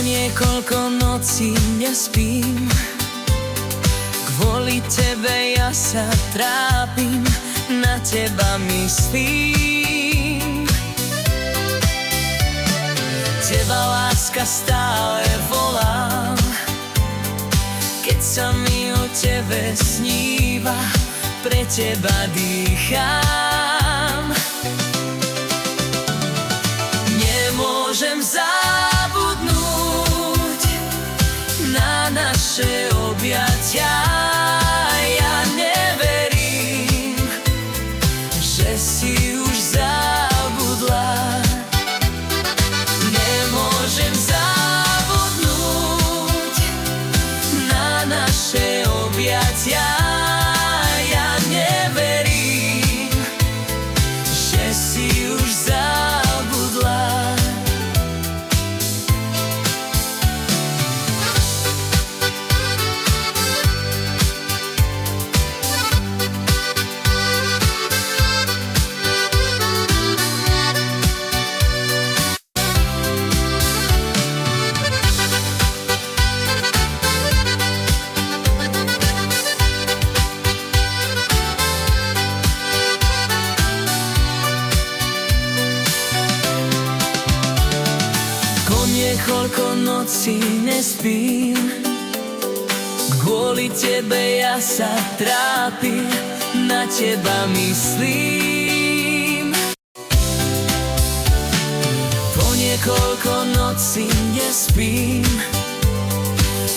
Niekoľko nocí nespím, kvôli tebe ja sa trápim, na teba myslím. Teba láska stále volá, keď sa mi o tebe sníva, pre teba dýcham. Nemôžem zabudnúť na naše objatia. Ja neverím, že si už zabudla. Nemôžem zabudnúť na naše objatia. Ja neverím, že si už zabudla. Niekoľko nocí nespím, kvôli tebe ja sa trápim, na teba myslím. Po niekoľko nocí nespím,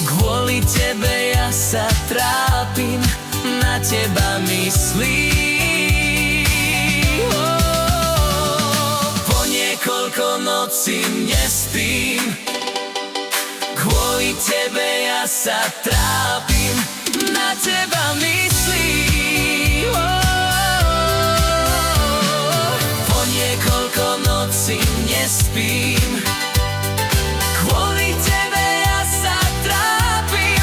kvôli tebe ja sa trápim, na teba myslím. Po niekoľko nocí nespím, kvôli tebe ja sa trápim, na teba myslím. Po niekoľko nocí nespím, kvôli tebe ja sa trápim.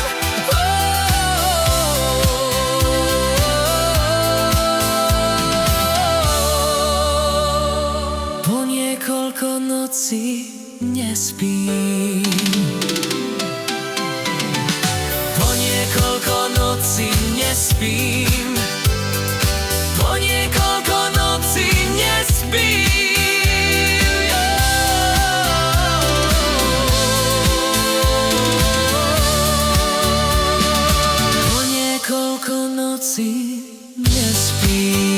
Po niekoľko nocí nespím. Po niekoľko nocí nespím. Po niekoľko nocí nespím. Po niekoľko nocí nespím.